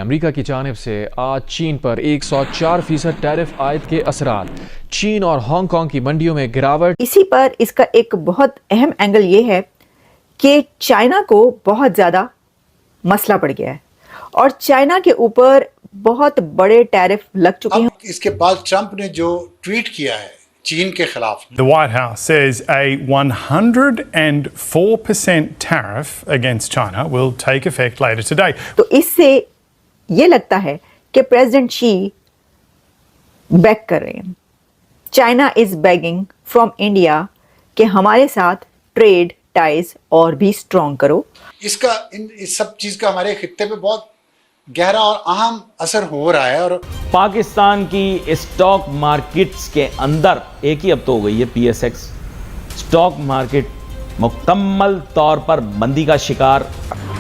America की जानिब से आज चीन पर 104% टैरिफ आयत के असरात, चीन और हांगकांग की मंडियों में गिरावट। इसी पर इसका एक बहुत अहम एंगल ये है कि चाइना को बहुत ज़्यादा मसला पड़ गया है और चाइना के ऊपर बहुत बड़े टैरिफ लग चुके हैं। इसके बाद ट्रंप ने जो ट्वीट किया है चीन के खिलाफ, The White House says a 104% tariff against China will take effect later today. तो इससे ये लगता है कि प्रेसिडेंट शी बैक कर रहे हैं। China is begging from India कि हमारे साथ ट्रेड टाइज और भी स्ट्रॉन्ग करो। इस सब चीज का हमारे खित्ते पे बहुत गहरा और अहम असर हो रहा है। और पाकिस्तान की स्टॉक मार्केट्स के अंदर एक ही अब तो हो गई है पीएसएक्स स्टॉक मार्केट मुकम्मल तौर पर मंदी का शिकार।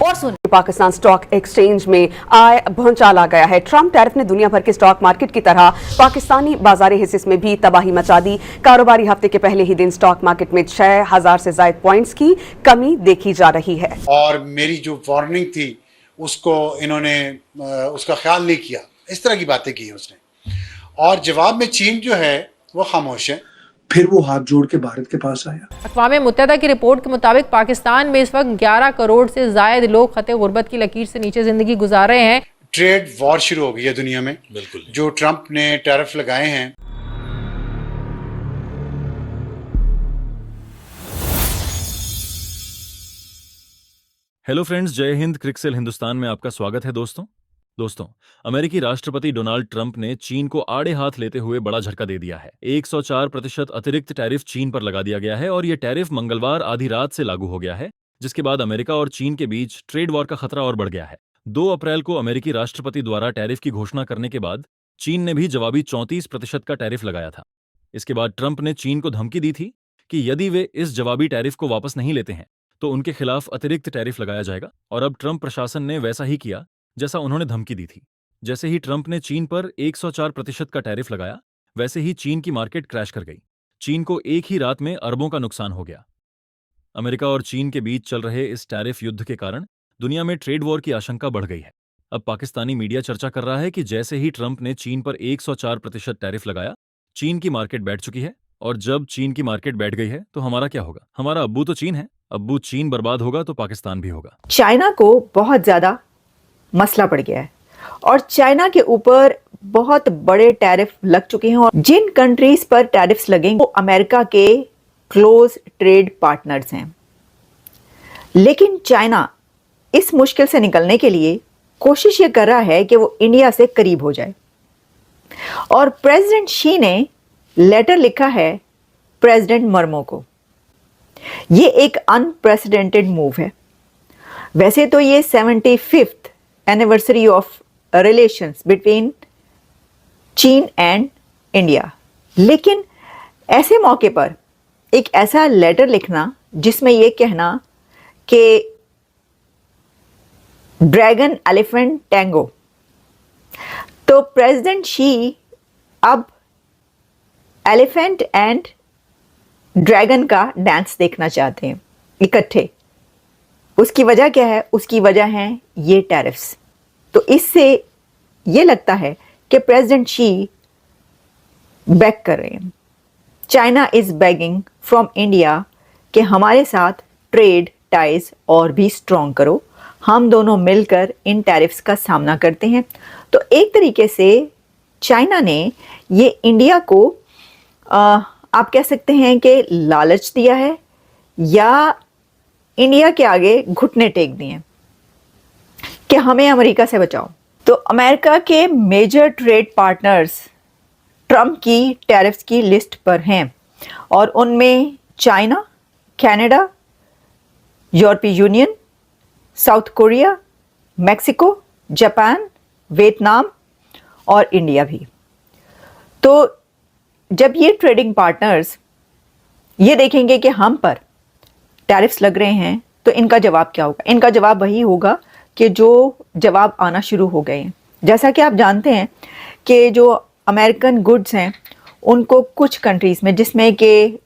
और सुन, पाकिस्तान स्टॉक एक्सचेंज में आय भौचाल आ गया है। ट्रंप टैरिफ ने दुनिया भर के स्टॉक मार्केट की तरह पाकिस्तानी बाजारी हिस्से में भी तबाही मचा दी। कारोबारी हफ्ते के पहले ही दिन स्टॉक मार्केट में 6000 से ज्यादा पॉइंट्स की कमी देखी जा रही है। और मेरी जो वार्निंग थी उसको इन्होंने उसका ख्याल नहीं किया, इस तरह की बातें की उसने। और जवाब में चीन जो है वो खामोश है। फिर वो हाथ जोड़ के भारत के पास आया। अक़वाम मुत्तहिदा की रिपोर्ट के मुताबिक पाकिस्तान में इस वक्त 11 करोड़ से ज्यादा लोग खते गुर्बत की लकीर से नीचे जिंदगी गुजार रहे हैं। ट्रेड वॉर शुरू हो गई है दुनिया में। बिल्कुल, जो ट्रंप ने टैरिफ लगाए हैं। हेलो फ्रेंड्स, जय हिंद। क्रिकसेल हिंदुस्तान में आपका स्वागत है। दोस्तों, अमेरिकी राष्ट्रपति डोनाल्ड ट्रंप ने चीन को आड़े हाथ लेते हुए बड़ा झटका दे दिया है। 104% अतिरिक्त टैरिफ चीन पर लगा दिया गया है और यह टैरिफ मंगलवार आधी रात से लागू हो गया है, जिसके बाद अमेरिका और चीन के बीच ट्रेड वॉर का खतरा और बढ़ गया है। 2 अप्रैल को अमेरिकी राष्ट्रपति द्वारा टैरिफ की घोषणा करने के बाद चीन ने भी जवाबी 34% का टैरिफ लगाया था। इसके बाद ट्रंप ने चीन को धमकी दी थी कि यदि वे इस जवाबी टैरिफ को वापस नहीं लेते हैं तो उनके खिलाफ अतिरिक्त टैरिफ लगाया जाएगा। और अब ट्रंप प्रशासन ने वैसा ही किया जैसा उन्होंने धमकी दी थी। जैसे ही ट्रंप ने चीन पर 104% का टैरिफ लगाया, वैसे ही चीन की मार्केट क्रैश कर गई। चीन को एक ही रात में अरबों का नुकसान हो गया। अमेरिका और चीन के बीच चल रहे इस टैरिफ युद्ध के कारण दुनिया में ट्रेड वॉर की आशंका बढ़ गई है। अब पाकिस्तानी मीडिया चर्चा कर रहा है कि जैसे ही ट्रंप ने चीन पर 104% टैरिफ लगाया, चीन की मार्केट बैठ चुकी है। और जब चीन की मार्केट बैठ गई है तो हमारा क्या होगा? हमारा अब्बू तो चीन है। अब्बू चीन बर्बाद होगा तो पाकिस्तान भी होगा। चाइना को बहुत ज्यादा मसला पड़ गया है और चाइना के ऊपर बहुत बड़े टैरिफ लग चुके हैं। और जिन कंट्रीज पर टैरिफ्स लगेंगे वो अमेरिका के क्लोज ट्रेड पार्टनर्स हैं। लेकिन चाइना इस मुश्किल से निकलने के लिए कोशिश ये कर रहा है कि वो इंडिया से करीब हो जाए। और प्रेसिडेंट शी ने लेटर लिखा है प्रेसिडेंट मर्मो को। ये एक अनप्रेसिडेंटेड मूव है। वैसे तो ये 75th anniversary of relations between चीन एंड इंडिया, लेकिन ऐसे मौके पर एक ऐसा लेटर लिखना जिसमें ये कहना कि ड्रैगन एलिफेंट टैंगो, तो प्रेसिडेंट शी अब एलिफेंट एंड ड्रैगन का डांस देखना चाहते हैं इकट्ठे। उसकी वजह क्या है? उसकी वजह है ये टैरिफ्स। तो इससे ये लगता है कि प्रेसिडेंट शी बैक कर रहे हैं। China is begging from India कि हमारे साथ ट्रेड टाइज और भी स्ट्रॉन्ग करो, हम दोनों मिलकर इन टैरिफ्स का सामना करते हैं। तो एक तरीके से चाइना ने ये इंडिया को आप कह सकते हैं कि लालच दिया है या इंडिया के आगे घुटने टेक दिए कि हमें अमेरिका से बचाओ। तो अमेरिका के मेजर ट्रेड पार्टनर्स ट्रंप की टैरिफ्स की लिस्ट पर हैं और उनमें चाइना, कनाडा, यूरोपीय union, south Korea, Mexico, Japan, Vietnam और इंडिया भी। तो जब ये ट्रेडिंग पार्टनर्स ये देखेंगे कि हम पर टैरिफ्स लग रहे हैं तो इनका जवाब क्या होगा? इनका जवाब वही होगा कि जो जवाब आना शुरू हो गए हैं। जैसा कि आप जानते हैं कि जो अमेरिकन गुड्स हैं उनको कुछ कंट्रीज़ में, जिसमें कि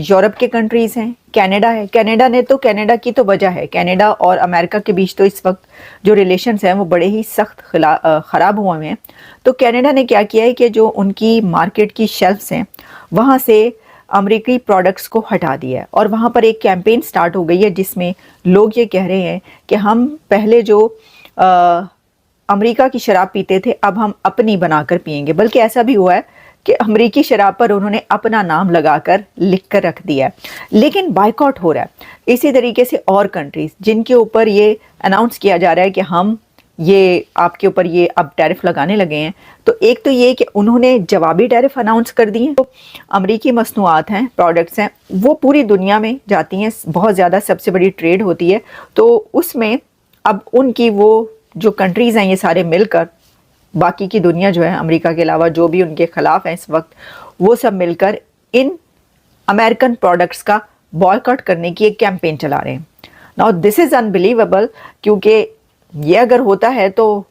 यूरोप के कंट्रीज़ हैं, कनाडा है, कनाडा की तो वजह है, कनाडा और अमेरिका के बीच तो इस वक्त जो रिलेशंस हैं वो बड़े ही सख्त ख़राब हुए हैं। तो कनाडा ने क्या किया है कि जो उनकी मार्केट की शेल्फ्स हैं वहाँ से अमेरिकी प्रोडक्ट्स को हटा दिया है, और वहाँ पर एक कैंपेन स्टार्ट हो गई है जिसमें लोग ये कह रहे हैं कि हम पहले जो अमेरिका की शराब पीते थे अब हम अपनी बनाकर पिएंगे। बल्कि ऐसा भी हुआ है कि अमेरिकी शराब पर उन्होंने अपना नाम लगाकर लिख कर रख दिया है, लेकिन बायकॉट हो रहा है। इसी तरीके से और कंट्रीज़ जिनके ऊपर ये अनाउंस किया जा रहा है कि हम ये आपके ऊपर ये अब टैरिफ लगाने लगे हैं, तो एक तो ये कि उन्होंने जवाबी टैरिफ अनाउंस कर दिए हैं। तो अमेरिकी मसनूआत हैं, प्रोडक्ट्स हैं, वो पूरी दुनिया में जाती हैं, बहुत ज़्यादा सबसे बड़ी ट्रेड होती है। तो उसमें अब उनकी वो जो कंट्रीज़ हैं ये सारे मिलकर, बाकी की दुनिया जो है अमेरिका के अलावा जो भी उनके ख़िलाफ़ हैं इस वक्त, वो सब मिलकर इन अमेरिकन प्रोडक्ट्स का बॉयकॉट करने की एक कैंपेन चला रहे हैं। नाउ दिस इज़ अनबिलीवेबल, क्योंकि ये अगर होता है तो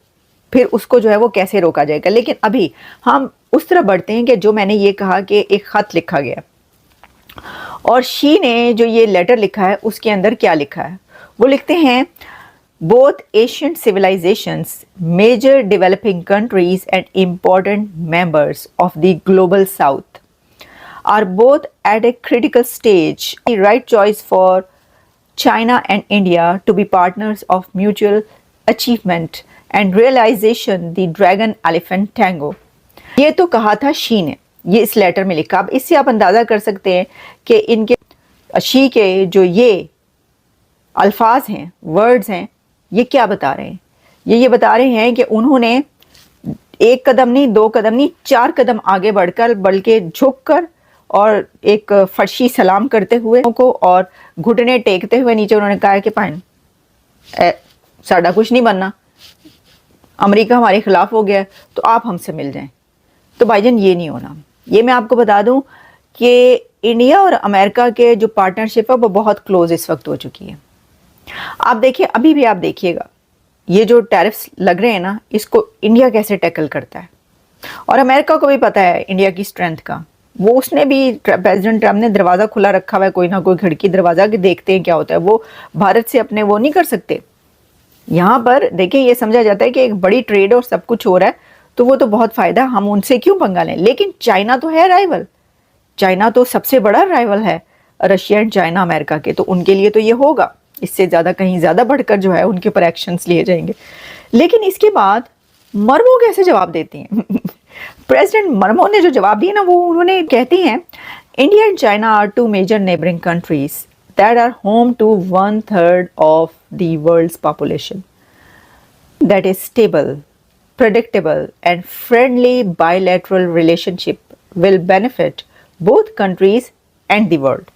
फिर उसको जो है वो कैसे रोका जाएगा। लेकिन अभी हम उस तरह बढ़ते हैं कि जो मैंने ये कहा कि एक ख़त लिखा गया, और शी ने जो ये लेटर लिखा है उसके अंदर क्या लिखा है, वो लिखते हैं both ancient civilizations, major developing countries and important members of the global south are both at a critical stage. The right choice for China and India to be partners of mutual achievement and realization the dragon elephant tango. ये तो कहा था she ने, ये इस letter में लिखा। अब इससे आप अंदाज़ा कर सकते हैं कि इनके शी के जो ये अल्फाज हैं, वर्ड्स हैं, ये क्या बता रहे हैं। ये बता रहे हैं कि उन्होंने एक कदम नहीं, दो कदम नहीं, 4 कदम आगे बढ़कर, बल्कि झुककर और एक फर्शी सलाम करते हुए को और घुटने टेकते हुए नीचे उन्होंने कहा कि पाइन साडा कुछ नहीं बनना, अमेरिका हमारे खिलाफ हो गया तो आप हमसे मिल जाएं। तो भाईजान ये नहीं होना। ये मैं आपको बता दूं कि इंडिया और अमेरिका के जो पार्टनरशिप है वो बहुत क्लोज इस वक्त हो चुकी है। आप देखिए, अभी भी आप देखिएगा ये जो टैरिफ्स लग रहे हैं ना, इसको इंडिया कैसे टैकल करता है। और अमेरिका को भी पता है इंडिया की स्ट्रेंथ का। वो उसने भी, प्रेसिडेंट ट्रम्प ने दरवाज़ा खुला रखा हुआ है, कोई ना कोई खिड़की दरवाज़ा कि देखते हैं क्या होता है। वो भारत से अपने वो नहीं कर सकते। यहाँ पर देखिए ये समझा जाता है कि एक बड़ी ट्रेड और सब कुछ हो रहा है तो वो तो बहुत फ़ायदा, हम उनसे क्यों पंगा लें। लेकिन चाइना तो है राइवल, चाइना तो सबसे बड़ा राइवल है रशिया एंड चाइना अमेरिका के, तो उनके लिए तो ये होगा। इससे ज़्यादा कहीं ज़्यादा बढ़कर जो है उनके ऊपर एक्शंस लिए जाएंगे। लेकिन इसके बाद मर्मो कैसे जवाब देती हैं प्रेसिडेंट मर्मो ने जो जवाब दिया ना, वो उन्होंने कहती हैं India and China are 2 major neighbouring countries that are home to 1/3 of the world's population that is stable, predictable and friendly bilateral relationship will benefit both countries and the world.